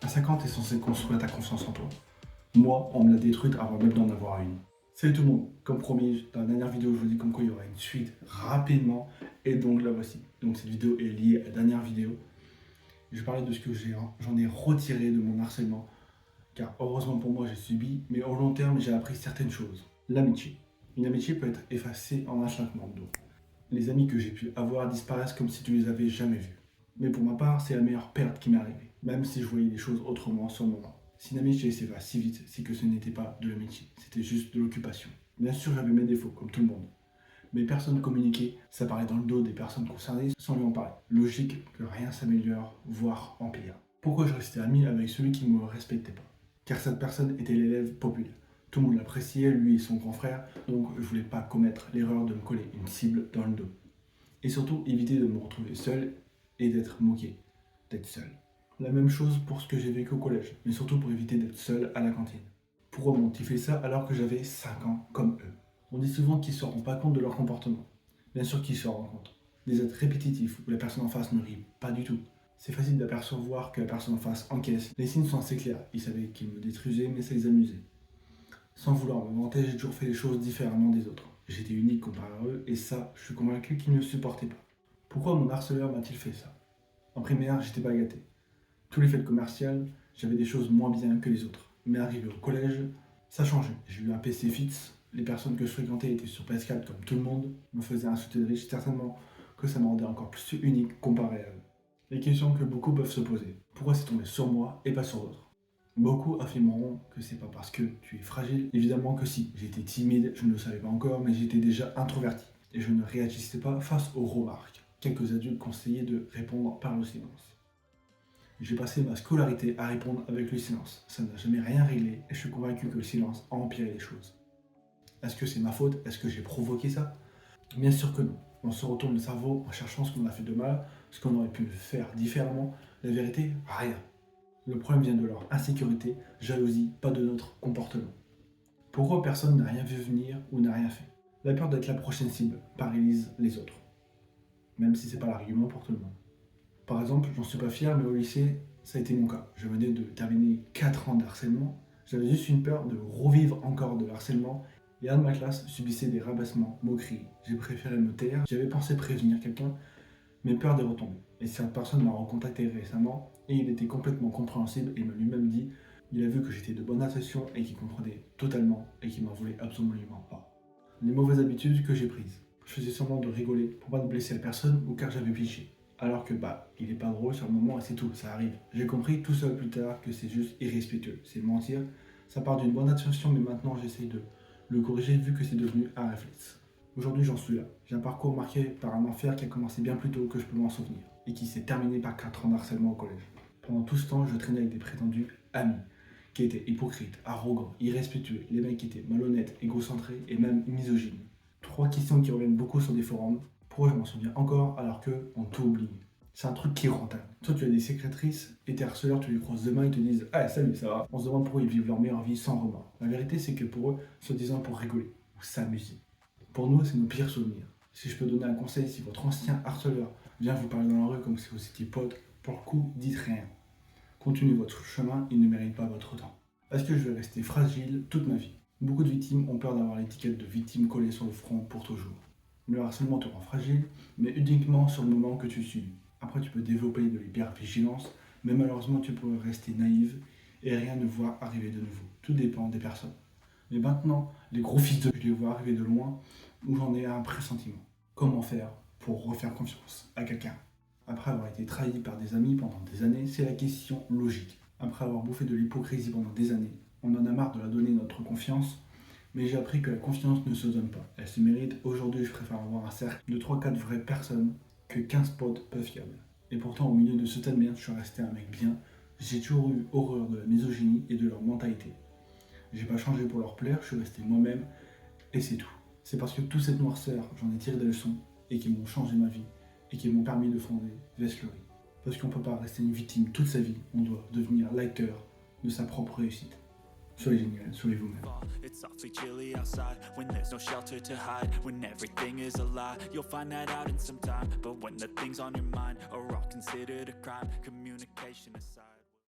À 50, t'es censé construire ta confiance en toi. Moi, on me l'a détruite avant même d'en avoir une. Salut tout le monde, comme promis, dans la dernière vidéo, je vous dis comme quoi il y aura une suite rapidement, et donc la voici. Donc cette vidéo est liée à la dernière vidéo. Je parlais de ce que j'en ai retiré de mon harcèlement, car heureusement pour moi j'ai subi, mais au long terme j'ai appris certaines choses. L'amitié. Une amitié peut être effacée en un claquement de doigts. Les amis que j'ai pu avoir disparaissent comme si tu les avais jamais vus. Mais pour ma part, c'est la meilleure perte qui m'est arrivée, même si je voyais les choses autrement sur le moment. Si une amitié s'efface si vite, c'est que ce n'était pas de l'amitié, c'était juste de l'occupation. Bien sûr, j'avais mes défauts, comme tout le monde. Mais personne communiquait, ça parlait dans le dos des personnes concernées sans lui en parler. Logique que rien s'améliore, voire empire. Pourquoi je restais ami avec celui qui ne me respectait pas? Car cette personne était l'élève populaire. Tout le monde l'appréciait, lui et son grand frère, donc je voulais pas commettre l'erreur de me coller une cible dans le dos. Et surtout éviter de me retrouver seul et d'être moqué, d'être seul. La même chose pour ce que j'ai vécu au collège, mais surtout pour éviter d'être seul à la cantine. Pourquoi m'ont-ils fait ça alors que j'avais 5 ans comme eux? On dit souvent qu'ils ne se rendent pas compte de leur comportement. Bien sûr qu'ils se rendent compte. Des actes répétitifs où la personne en face ne rit pas du tout. C'est facile d'apercevoir que la personne en face encaisse. Les signes sont assez clairs. Ils savaient qu'ils me détruisaient, mais ça les amusait. Sans vouloir me vanter, j'ai toujours fait les choses différemment des autres. J'étais unique comparé à eux, et ça, je suis convaincu qu'ils ne le supportaient pas. Pourquoi mon harceleur m'a-t-il fait ça? En primaire, j'étais pas gâté. Tous les fêtes commerciales, j'avais des choses moins bien que les autres. Mais arrivé au collège, ça changeait. J'ai eu un PC fixe, les personnes que je fréquentais étaient sur PS4 comme tout le monde, me faisaient insulter de riche, certainement que ça me rendait encore plus unique comparé à eux. Les questions que beaucoup peuvent se poser. Pourquoi c'est tombé sur moi et pas sur d'autres? Beaucoup affirmeront que c'est pas parce que tu es fragile. Évidemment que si. J'étais timide, je ne le savais pas encore, mais j'étais déjà introverti. Et je ne réagissais pas face aux remarques. Quelques adultes conseillaient de répondre par le silence. J'ai passé ma scolarité à répondre avec le silence. Ça n'a jamais rien réglé et je suis convaincu que le silence a empiré les choses. Est-ce que c'est ma faute? Est-ce que j'ai provoqué ça? Bien sûr que non. On se retourne le cerveau en cherchant ce qu'on a fait de mal, ce qu'on aurait pu faire différemment. La vérité, rien. Le problème vient de leur insécurité, jalousie, pas de notre comportement. Pourquoi personne n'a rien vu venir ou n'a rien fait? La peur d'être la prochaine cible paralyse les autres. Même si c'est pas l'argument pour tout le monde. Par exemple, j'en suis pas fier, mais au lycée, ça a été mon cas. Je venais de terminer 4 ans de harcèlement. J'avais juste une peur de revivre encore de harcèlement. Et un de ma classe subissait des rabassements, moqueries. J'ai préféré me taire. J'avais pensé prévenir quelqu'un, mais peur des retombées. Et cette personne m'a recontacté récemment et il était complètement compréhensible et m'a lui-même dit il a vu que j'étais de bonne intention et qu'il comprenait totalement et qu'il m'en voulait absolument pas. Les mauvaises habitudes que j'ai prises. Je faisais semblant de rigoler pour pas de blesser la personne ou car j'avais piché. Alors que il est pas drôle sur le moment et c'est tout, ça arrive. J'ai compris tout seul plus tard que c'est juste irrespectueux, c'est mentir. Ça part d'une bonne intention mais maintenant j'essaye de le corriger vu que c'est devenu un réflexe. Aujourd'hui j'en suis là. J'ai un parcours marqué par un enfer qui a commencé bien plus tôt que je peux m'en souvenir et qui s'est terminé par 4 ans de harcèlement au collège. Pendant tout ce temps, je traînais avec des prétendus amis qui étaient hypocrites, arrogants, irrespectueux, les mecs qui étaient malhonnêtes, égocentrés et même misogynes. 3 questions qui reviennent beaucoup sur des forums. Pourquoi je m'en souviens encore alors qu'on tout oublie? C'est un truc qui est rentable. Toi, tu as des secrétrices et tes harceleurs, tu les croises demain, ils te disent ah salut, ça va. On se demande pourquoi ils vivent leur meilleure vie sans remords. La vérité, c'est que pour eux, soi-disant pour rigoler ou s'amuser. Pour nous, c'est nos pires souvenirs. Si je peux donner un conseil, si votre ancien harceleur vient vous parler dans la rue comme si vous étiez pote, pour le coup, dites rien. Continuez votre chemin, il ne mérite pas votre temps. Est-ce que je vais rester fragile toute ma vie? Beaucoup de victimes ont peur d'avoir l'étiquette de victime collée sur le front pour toujours. Le harcèlement te rend fragile, mais uniquement sur le moment que tu subis. Après, tu peux développer de l'hypervigilance, mais malheureusement, tu pourrais rester naïve et rien ne voir arriver de nouveau. Tout dépend des personnes. Mais maintenant, les gros fils de je les vois arriver de loin, où j'en ai un pressentiment. Comment faire pour refaire confiance à quelqu'un? Après avoir été trahi par des amis pendant des années, c'est la question logique. Après avoir bouffé de l'hypocrisie pendant des années, on en a marre de la donner notre confiance, mais j'ai appris que la confiance ne se donne pas. Elle se mérite. Aujourd'hui, je préfère avoir un cercle de 3-4 vraies personnes que 15 potes peu fiables. Et pourtant, au milieu de ce tas de merde, je suis resté un mec bien. J'ai toujours eu horreur de la misogynie et de leur mentalité. J'ai pas changé pour leur plaire, je suis resté moi-même, et c'est tout. C'est parce que toute cette noirceur, j'en ai tiré des leçons, et qui m'ont changé ma vie, et qui m'ont permis de fonder Veslery. Parce qu'on peut pas rester une victime toute sa vie, on doit devenir l'acteur de sa propre réussite. Soyez génial, soyez vous-même. It's awfully chilly outside when there's no shelter to hide. When everything is a lie, you'll find that out in some time. But when the things on your mind are all considered a crime, communication aside.